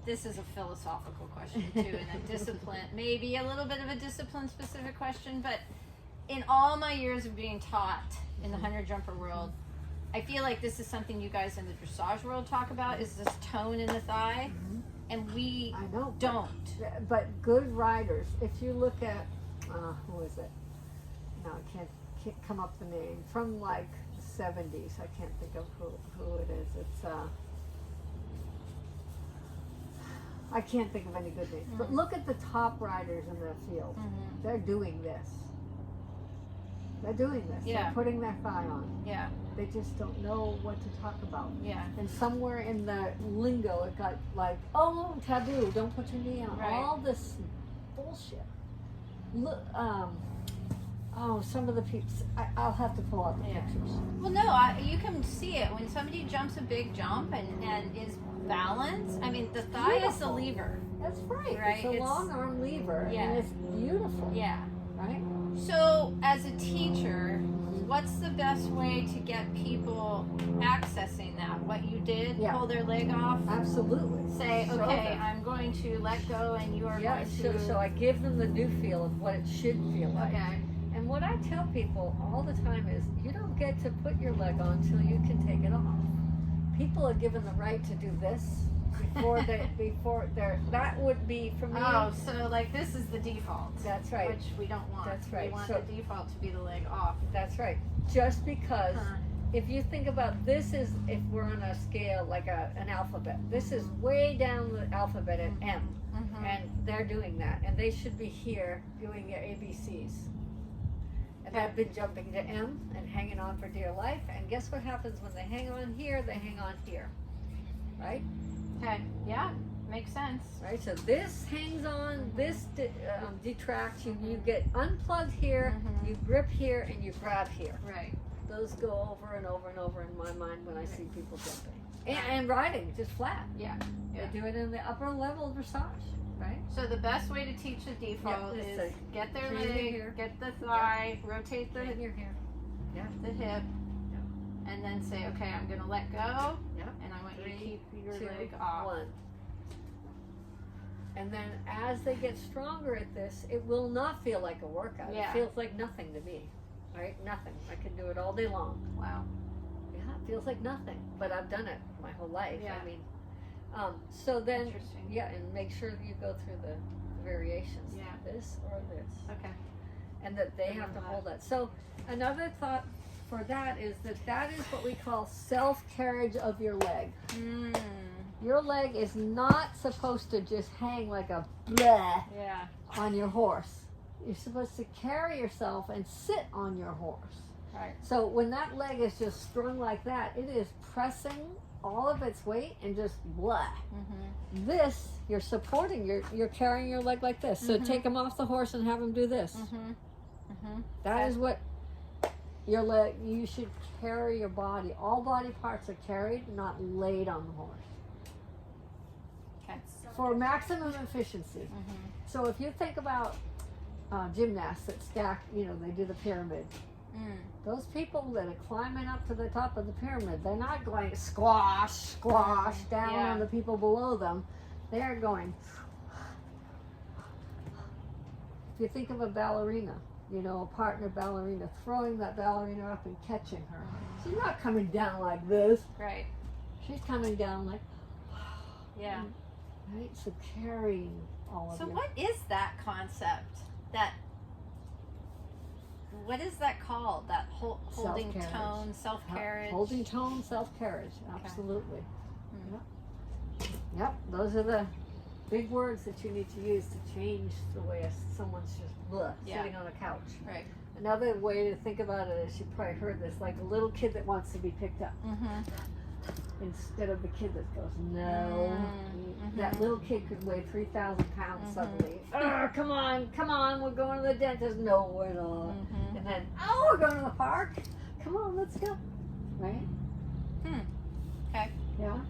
Speaker 1: this is a philosophical question too, and a discipline, maybe a little bit of a discipline specific question, but in all my years of being taught in the hunter jumper world, I feel like this is something you guys in the dressage world talk about, is this tone in the thigh, and we
Speaker 2: I know.
Speaker 1: don't.
Speaker 2: But good riders, if you look at, who is it? No, I can't come up the name. From like the 70s, I can't think of who it is. It's, I can't think of any good names. But look at the top riders in the field.
Speaker 1: Mm-hmm.
Speaker 2: They're doing this. They're doing this.
Speaker 1: Yeah.
Speaker 2: They're putting their thigh on.
Speaker 1: Yeah,
Speaker 2: They just don't know what to talk about.
Speaker 1: yeah,
Speaker 2: And somewhere in the lingo, it got like, oh, taboo, don't put your knee on.
Speaker 1: Right.
Speaker 2: All this bullshit. Look, some of the peeps, I'll have to pull out the
Speaker 1: Yeah.
Speaker 2: pictures.
Speaker 1: well, no, you can see it when somebody jumps a big jump and is balanced. I mean, the thigh is the
Speaker 2: Beautiful.
Speaker 1: lever.
Speaker 2: That's right.
Speaker 1: Right,
Speaker 2: It's a
Speaker 1: it's-
Speaker 2: long arm lever,
Speaker 1: Yeah.
Speaker 2: and it's beautiful,
Speaker 1: Yeah.
Speaker 2: right?
Speaker 1: So, as a teacher, what's the best way to get people accessing that? What you did,
Speaker 2: Yeah.
Speaker 1: pull their leg off,
Speaker 2: Absolutely.
Speaker 1: say,
Speaker 2: Show
Speaker 1: okay,
Speaker 2: them.
Speaker 1: I'm going to let go, and you are
Speaker 2: Yeah,
Speaker 1: going to.
Speaker 2: so I give them the new feel of what it should feel like.
Speaker 1: Okay.
Speaker 2: And what I tell people all the time is, you don't get to put your leg on until you can take it off. People are given the right to do this that would be for me.
Speaker 1: Oh, so like this is the default.
Speaker 2: That's right.
Speaker 1: Which we don't want.
Speaker 2: That's right.
Speaker 1: We want
Speaker 2: So-
Speaker 1: the default to be the leg off.
Speaker 2: That's right. Just because
Speaker 1: Huh.
Speaker 2: if you think about this is if we're on a scale like an alphabet. This is way down the alphabet at M.
Speaker 1: Mm-hmm.
Speaker 2: And they're doing that. And they should be here doing their ABCs. And they've been jumping to M and hanging on for dear life. And guess what happens when they hang on here? They hang on here. Right?
Speaker 1: Okay. Yeah. Makes sense.
Speaker 2: Right? So this hangs on, this detracts. You get unplugged here,
Speaker 1: Mhm.
Speaker 2: you grip here, and you grab here.
Speaker 1: Right.
Speaker 2: Those go over and over and over in my mind when I see people jumping. And riding, just flat.
Speaker 1: Yeah. Yeah.
Speaker 2: They do it in the upper level dressage, right?
Speaker 1: So the best way to teach the default
Speaker 2: Yeah,
Speaker 1: is
Speaker 2: it's
Speaker 1: get their
Speaker 2: breathe in
Speaker 1: leg,
Speaker 2: here.
Speaker 1: get the thigh, rotate the
Speaker 2: Right here, here.
Speaker 1: the hip, and then say, okay, I'm going to let go,
Speaker 2: Yep.
Speaker 1: and I want you to
Speaker 2: 3,
Speaker 1: keep your
Speaker 2: 2,
Speaker 1: leg off.
Speaker 2: 1. And then as they get stronger at this, it will not feel like a workout.
Speaker 1: Yeah.
Speaker 2: It feels like nothing to me, right? Nothing. I can do it all day long.
Speaker 1: Wow.
Speaker 2: Yeah, it feels like nothing, but I've done it my whole life.
Speaker 1: Yeah.
Speaker 2: I mean, so then,
Speaker 1: Interesting.
Speaker 2: yeah, and make sure that you go through the variations.
Speaker 1: Yeah.
Speaker 2: This or this.
Speaker 1: Okay.
Speaker 2: And that they have to hold that. So another thought for that is that is what we call self-carriage of your leg.
Speaker 1: Mm.
Speaker 2: Your leg is not supposed to just hang like a bleh
Speaker 1: Yeah.
Speaker 2: on your horse. You're supposed to carry yourself and sit on your horse.
Speaker 1: Right.
Speaker 2: So when that leg is just strung like that, it is pressing all of its weight and just blah.
Speaker 1: Mm-hmm.
Speaker 2: This, you're supporting, you're carrying your leg like this. So
Speaker 1: Mhm.
Speaker 2: take him off the horse and have him do this.
Speaker 1: Mm-hmm. Mm-hmm.
Speaker 2: That is what your leg, you should carry your body. All body parts are carried, not laid on the horse.
Speaker 1: Okay.
Speaker 2: For maximum efficiency.
Speaker 1: Mm-hmm.
Speaker 2: So if you think about gymnasts that stack, you know, they do the pyramid. Those people that are climbing up to the top of the pyramid, they're not going squash, squash down on the people below them. They're going. If you think of a ballerina, you know, a partner ballerina, throwing that ballerina up and catching her. She's not coming down like this.
Speaker 1: Right.
Speaker 2: She's coming down like,
Speaker 1: yeah.
Speaker 2: Right? So carrying all of
Speaker 1: So
Speaker 2: you.
Speaker 1: what is that concept? What is that called? That holding
Speaker 2: Self-carriage.
Speaker 1: tone, self-carriage?
Speaker 2: Holding tone, self-carriage. Absolutely. Yep. Those are the big words that you need to use to change the way someone's just sitting on a couch.
Speaker 1: Right.
Speaker 2: Another way to think about it is, you probably heard this, like a little kid that wants to be picked up. Instead of the kid that goes, no. That little kid could weigh 3,000 pounds suddenly. Oh, come on, we're going to the dentist. No, we're not. And then, oh, we're going to the park. Come on, let's go. Right?
Speaker 1: Okay.
Speaker 2: Yeah?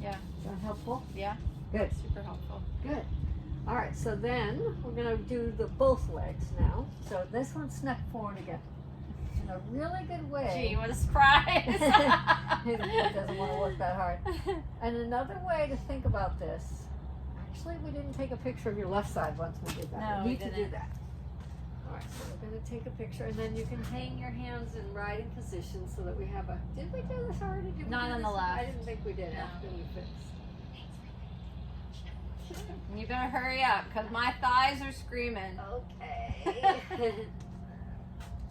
Speaker 1: Yeah.
Speaker 2: Is that helpful?
Speaker 1: Yeah.
Speaker 2: Good.
Speaker 1: Super helpful.
Speaker 2: Good. All right, so then we're going to do the both legs now. So this one snap forward again. In a really good way.
Speaker 1: Gee, what a surprise.
Speaker 2: He doesn't want to work that hard. And another way to think about this, actually we didn't take a picture of your left side once we did that.
Speaker 1: No,
Speaker 2: we
Speaker 1: we
Speaker 2: need to do
Speaker 1: didn't.
Speaker 2: that. All right, so we're going to take a picture, and then you can hang your hands in riding position so that we have a, did we do this already? Did we
Speaker 1: Not
Speaker 2: do
Speaker 1: on
Speaker 2: this?
Speaker 1: the left.
Speaker 2: I didn't think we did
Speaker 1: No.
Speaker 2: after we fixed.
Speaker 1: You better hurry up, because my thighs are screaming.
Speaker 2: Okay.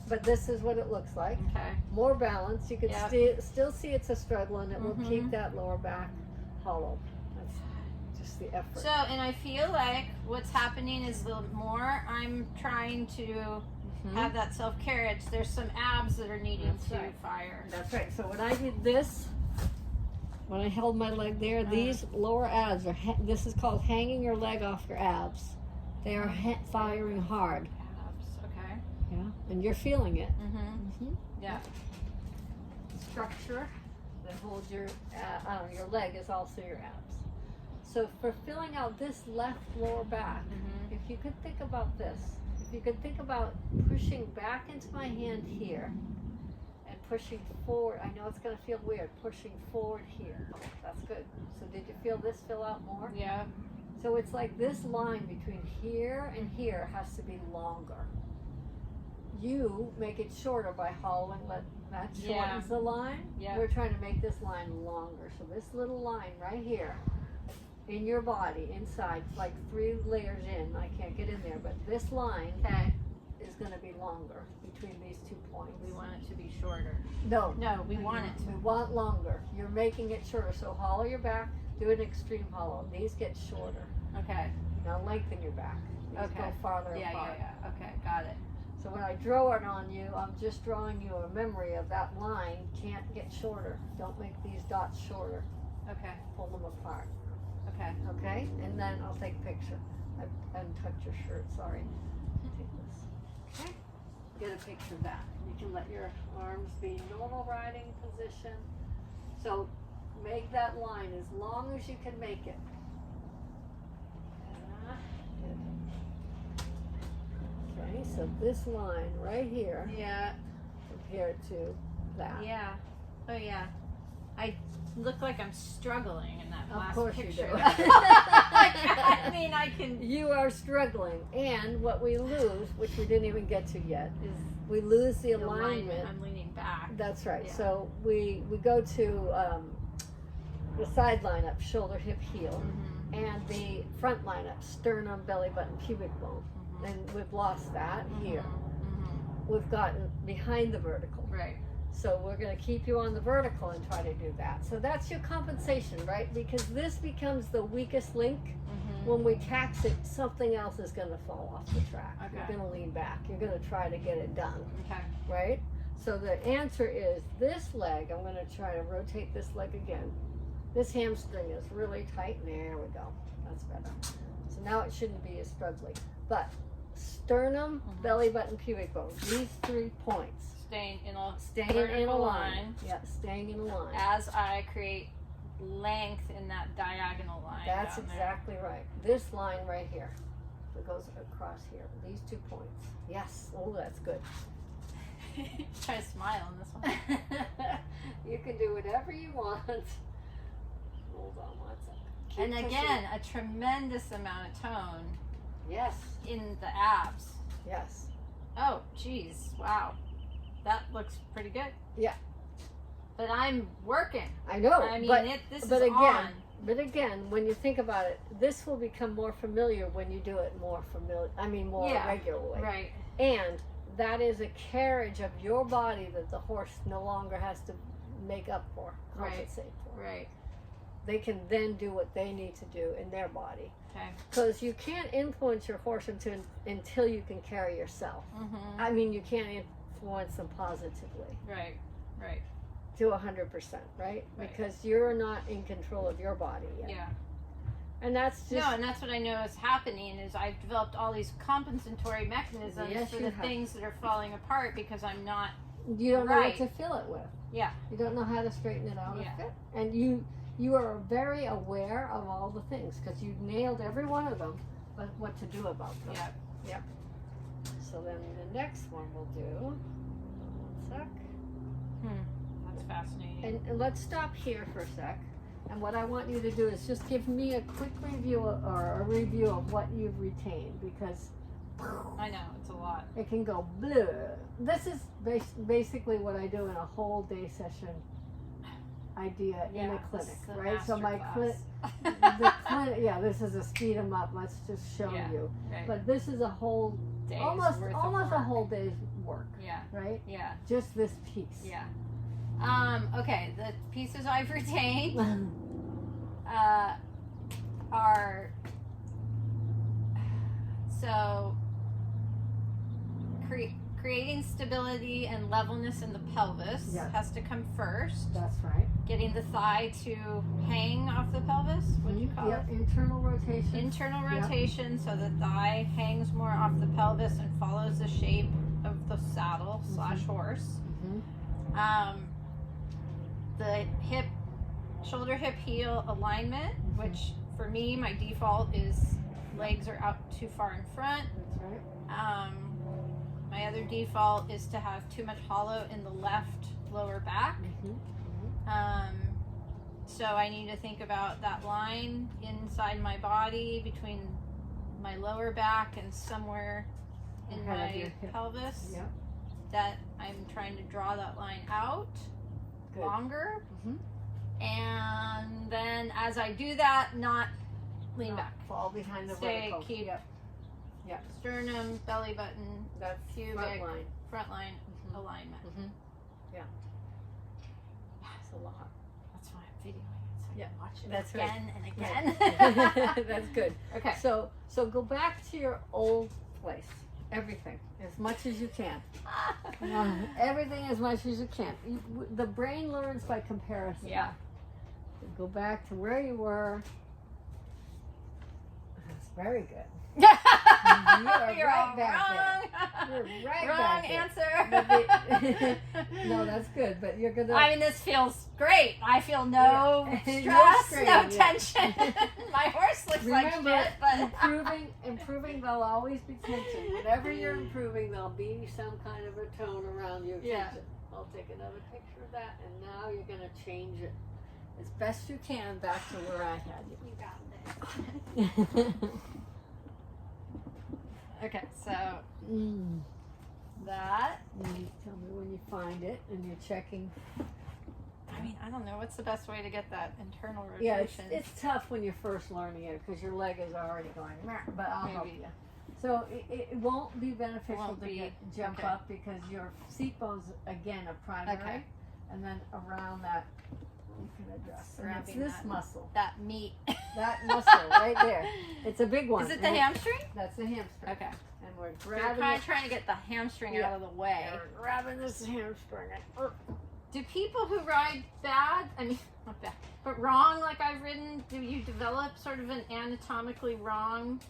Speaker 2: But this is what it looks like.
Speaker 1: Okay.
Speaker 2: More balance. You can
Speaker 1: Yep.
Speaker 2: still see it's a struggle, and it will keep that lower back hollow. That's just the effort.
Speaker 1: So, and I feel like what's happening is the more I'm trying to have that self-carriage, there's some abs that are needing
Speaker 2: That's
Speaker 1: to
Speaker 2: right.
Speaker 1: fire.
Speaker 2: That's right. So when I did this, when I held my leg there, these lower abs are, this is called hanging your leg off your abs. They are firing hard.
Speaker 1: Abs, okay.
Speaker 2: Yeah. And you're feeling it.
Speaker 1: Yeah.
Speaker 2: Structure that holds your leg is also your abs. So for filling out this left lower back, if you could think about this, if you could think about pushing back into my hand here and pushing forward. I know it's going to feel weird, pushing forward here. That's good. So did you feel this fill out more?
Speaker 1: Yeah.
Speaker 2: So it's like this line between here and here has to be longer. You make it shorter by hollowing, that shortens the line.
Speaker 1: Yeah.
Speaker 2: We're trying to make this line longer. So this little line right here in your body, inside, like 3 layers in, I can't get in there, but this line is going to be longer between these 2 points.
Speaker 1: We want it to be shorter.
Speaker 2: No,
Speaker 1: we want it to.
Speaker 2: We want longer. You're making it shorter. So hollow your back, do an extreme hollow. These get shorter.
Speaker 1: Okay.
Speaker 2: Now lengthen your back. These go farther apart.
Speaker 1: Yeah. Okay, got it.
Speaker 2: So when I draw it on you, I'm just drawing you a memory of that line can't get shorter. Don't make these dots shorter.
Speaker 1: Okay.
Speaker 2: Pull them apart.
Speaker 1: Okay.
Speaker 2: Okay? And then I'll take a picture. I untucked your shirt, sorry. Take this. Okay? Get a picture of that. You can let your arms be normal riding position. So make that line as long as you can make it. Good. Okay, so this line right here, compared to that.
Speaker 1: Yeah. Oh yeah. I look like I'm struggling in that last
Speaker 2: course you
Speaker 1: picture.
Speaker 2: do.
Speaker 1: I mean, I can.
Speaker 2: You are struggling, and what we lose, which we didn't even get to yet, is we lose the alignment.
Speaker 1: I'm leaning back.
Speaker 2: That's right.
Speaker 1: Yeah.
Speaker 2: So we go to the side line up, shoulder, hip, heel, and the front line up, sternum, belly button, pubic bone. And we've lost that here. We've gotten behind the vertical.
Speaker 1: Right.
Speaker 2: So we're going to keep you on the vertical and try to do that. So that's your compensation, right? Because this becomes the weakest link. When we tax it, something else is going to fall off the track.
Speaker 1: Okay.
Speaker 2: You're going to lean back. You're going to try to get it done.
Speaker 1: Okay.
Speaker 2: Right? So the answer is this leg. I'm going to try to rotate this leg again. This hamstring is really tight. There we go. That's better. So now it shouldn't be as struggling. But sternum, belly button, pubic bone. These 3 points.
Speaker 1: Staying in a
Speaker 2: Staying line. Yeah, staying in a line.
Speaker 1: as I create length in that diagonal line.
Speaker 2: That's
Speaker 1: down there.
Speaker 2: exactly right. This line right here. So go goes across here. These 2 points. Yes. Oh, that's good.
Speaker 1: Try to smile on this one.
Speaker 2: You can do whatever you want. Hold on one second. Keep
Speaker 1: And
Speaker 2: pushing.
Speaker 1: again, a tremendous amount of tone
Speaker 2: Yes.
Speaker 1: in the abs.
Speaker 2: Yes.
Speaker 1: Oh, geez. Wow. That looks pretty good.
Speaker 2: Yeah.
Speaker 1: But I'm working.
Speaker 2: I know.
Speaker 1: I mean, this is on.
Speaker 2: But again, when you think about it, this will become more familiar when you do it more regularly.
Speaker 1: Right.
Speaker 2: And that is a carriage of your body that the horse no longer has to make up for, compensate for.
Speaker 1: Right.
Speaker 2: They can then do what they need to do in their body.
Speaker 1: Okay.
Speaker 2: Because you can't influence your horse until you can carry yourself.
Speaker 1: Mm-hmm.
Speaker 2: I mean, you can't influence them positively
Speaker 1: Right. Right.
Speaker 2: to 100%, right? Because you're not in control of your body yet.
Speaker 1: Yeah.
Speaker 2: And that's just...
Speaker 1: No, and that's what I know is happening is I've developed all these compensatory mechanisms
Speaker 2: Yes,
Speaker 1: for
Speaker 2: you
Speaker 1: the
Speaker 2: have.
Speaker 1: things that are falling apart because I'm not.
Speaker 2: You don't know
Speaker 1: Right.
Speaker 2: what to fill it with.
Speaker 1: Yeah.
Speaker 2: You don't know how to straighten it out.
Speaker 1: Yeah.
Speaker 2: Or fit. And you are very aware of all the things because you nailed every one of them, but what to do about them.
Speaker 1: Yeah.
Speaker 2: So then the next one we'll do, one sec.
Speaker 1: That's fascinating.
Speaker 2: And let's stop here for a sec. And what I want you to do is just give me a quick review or a review of what you've retained because
Speaker 1: I know it's a lot.
Speaker 2: it can go bleh. This is basically what I do in a whole day session idea in a clinic,
Speaker 1: this is a
Speaker 2: right? So my
Speaker 1: masterclass.
Speaker 2: the clinic, yeah, this is a speed 'em up. Let's just show
Speaker 1: Yeah,
Speaker 2: you.
Speaker 1: right.
Speaker 2: But this is a whole,
Speaker 1: Days
Speaker 2: almost
Speaker 1: worth of
Speaker 2: a
Speaker 1: work.
Speaker 2: whole day's work,
Speaker 1: Yeah.
Speaker 2: right?
Speaker 1: Yeah.
Speaker 2: Just this piece.
Speaker 1: Yeah. Okay. The pieces I've retained are so creating stability and levelness in the pelvis
Speaker 2: Yeah.
Speaker 1: has to come first.
Speaker 2: That's right.
Speaker 1: Getting the thigh to hang off the pelvis. What do you call
Speaker 2: Yep,
Speaker 1: it?
Speaker 2: internal rotation.
Speaker 1: Internal
Speaker 2: Yep.
Speaker 1: rotation, so the thigh hangs more off the pelvis and follows the shape of the saddle / horse.
Speaker 2: Mhm.
Speaker 1: The shoulder hip heel alignment,
Speaker 2: Mhm.
Speaker 1: which for me my default is legs are out too far in front.
Speaker 2: That's right.
Speaker 1: My other default is to have too much hollow in the left lower back.
Speaker 2: Mhm.
Speaker 1: So I need to think about that line inside my body between my lower back and somewhere in
Speaker 2: Ahead of
Speaker 1: my
Speaker 2: your hip.
Speaker 1: pelvis.
Speaker 2: Yep.
Speaker 1: That I'm trying to draw that line out
Speaker 2: Good.
Speaker 1: longer.
Speaker 2: Mhm.
Speaker 1: And then as I do that, not lean
Speaker 2: Not
Speaker 1: back.
Speaker 2: Fall behind the
Speaker 1: Stay,
Speaker 2: vertical.
Speaker 1: keep
Speaker 2: Yep.
Speaker 1: sternum, belly button,
Speaker 2: That's
Speaker 1: pubic,
Speaker 2: front line.
Speaker 1: front line
Speaker 2: Mhm.
Speaker 1: alignment.
Speaker 2: Mhm. Yeah. That's a lot.
Speaker 1: That's why I'm videoing it, so I
Speaker 2: Yeah,
Speaker 1: can watch it
Speaker 2: that's right.
Speaker 1: again and again.
Speaker 2: That's good.
Speaker 1: Okay.
Speaker 2: So go back to your old place. Everything, as much as you can. Everything as much as you can. The brain learns by comparison.
Speaker 1: Yeah.
Speaker 2: Go back to where you were. That's very good.
Speaker 1: You're
Speaker 2: right
Speaker 1: all
Speaker 2: back
Speaker 1: wrong.
Speaker 2: You're right
Speaker 1: Wrong
Speaker 2: back there.
Speaker 1: answer.
Speaker 2: No, that's good, but you're gonna.
Speaker 1: I mean, this feels great. I feel no
Speaker 2: Yeah.
Speaker 1: stress,
Speaker 2: strain,
Speaker 1: no
Speaker 2: yeah.
Speaker 1: tension. My horse looks
Speaker 2: Remember,
Speaker 1: like shit, but
Speaker 2: improving, there'll always be tension. Whenever you're improving, there'll be some kind of a tone around your tension.
Speaker 1: Yeah.
Speaker 2: I'll take another picture of that, and now you're gonna change it as best you can back to where I had
Speaker 3: You got this.
Speaker 2: you.
Speaker 1: okay, so
Speaker 2: Mm.
Speaker 1: that.
Speaker 2: You tell me when you find it, and you're checking.
Speaker 1: I mean, I don't know what's the best way to get that internal rotation.
Speaker 2: Yeah, it's tough when you're first learning it because your leg is already going. "Meh," But I'll help
Speaker 1: Maybe.
Speaker 2: you. So it won't be beneficial
Speaker 1: Won't
Speaker 2: to
Speaker 1: be,
Speaker 2: jump
Speaker 1: okay.
Speaker 2: up because your seat bones again are primary,
Speaker 1: Okay.
Speaker 2: and then around that you can adjust. And it's
Speaker 1: Grabbing
Speaker 2: this
Speaker 1: that.
Speaker 2: muscle,
Speaker 1: that meat.
Speaker 2: that muscle right there. It's a big one.
Speaker 1: Is it the
Speaker 2: and
Speaker 1: hamstring?
Speaker 2: That's the hamstring.
Speaker 1: Okay.
Speaker 2: And we're
Speaker 1: We're
Speaker 2: grabbing
Speaker 1: kind
Speaker 2: it.
Speaker 1: of trying to get the hamstring
Speaker 2: Yeah.
Speaker 1: out of the way.
Speaker 2: We're grabbing this hamstring.
Speaker 1: Do people who ride bad, I mean, not bad, but wrong like I've ridden, do you develop sort of an anatomically wrong?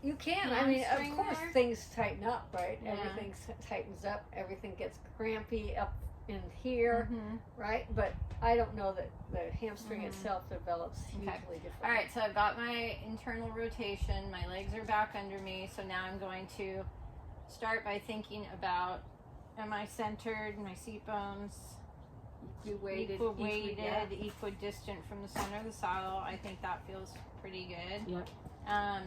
Speaker 2: You can. I mean, of
Speaker 1: Hamstring
Speaker 2: course,
Speaker 1: there?
Speaker 2: things tighten up, right?
Speaker 1: Yeah.
Speaker 2: Everything tightens up. Everything gets crampy up in here,
Speaker 1: Mhm.
Speaker 2: right? But I don't know that the hamstring
Speaker 1: Mhm.
Speaker 2: itself develops hugely different.
Speaker 1: All right, so I've got my internal rotation. My legs are back under me. So now I'm going to start by thinking about, am I centered? My seat bones equal-weighted, equidistant from the center of the saddle. I think that feels pretty good.
Speaker 2: Yep.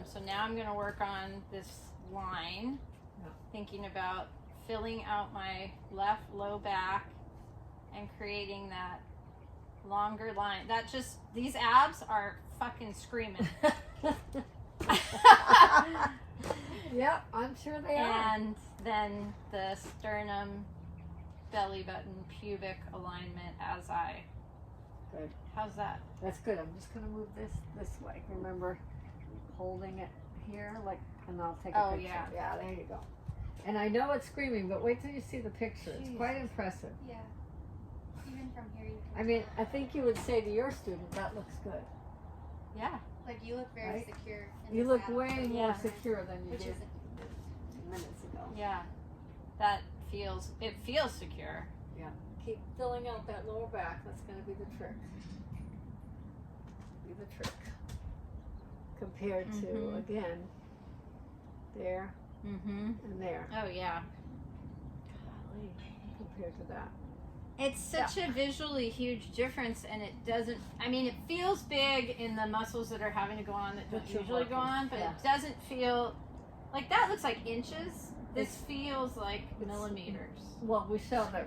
Speaker 1: So now I'm going to work on this line, thinking about filling out my left low back and creating that longer line. That just, these abs are fucking screaming.
Speaker 2: Yep, I'm sure they are.
Speaker 1: And then the sternum, belly button, pubic alignment as I.
Speaker 2: Good.
Speaker 1: How's that?
Speaker 2: That's good. I'm just gonna move this way. Remember, holding it here, and I'll take a
Speaker 1: Oh,
Speaker 2: picture.
Speaker 1: yeah.
Speaker 2: Yeah, there you go. And I know it's screaming, but wait till you see the picture. It's quite impressive.
Speaker 3: Yeah. Even from here, you can.
Speaker 2: I mean, I think you would say to your student, that looks good.
Speaker 1: Yeah.
Speaker 3: Like you look very
Speaker 2: Right?
Speaker 3: secure. In
Speaker 2: You
Speaker 3: the
Speaker 2: look
Speaker 3: saddle.
Speaker 2: way more
Speaker 1: Yeah.
Speaker 2: secure than you
Speaker 3: Which
Speaker 2: did
Speaker 3: is
Speaker 2: minutes ago.
Speaker 1: Yeah. That feels, it feels secure.
Speaker 2: Keep filling out that lower back. That's going to be the trick. Be the trick. Compared to,
Speaker 1: Mhm.
Speaker 2: again, there
Speaker 1: Mm-hmm.
Speaker 2: and there.
Speaker 1: Oh, yeah.
Speaker 2: Golly, compared to that.
Speaker 1: It's such a visually huge difference, and it doesn't, I mean, it feels big in the muscles that are having to go on that don't
Speaker 2: That you're
Speaker 1: usually go
Speaker 2: working,
Speaker 1: on, but
Speaker 2: yeah.
Speaker 1: it doesn't feel, like that looks like inches. This feels like
Speaker 2: it's-
Speaker 1: millimeters.
Speaker 2: Well, we showed that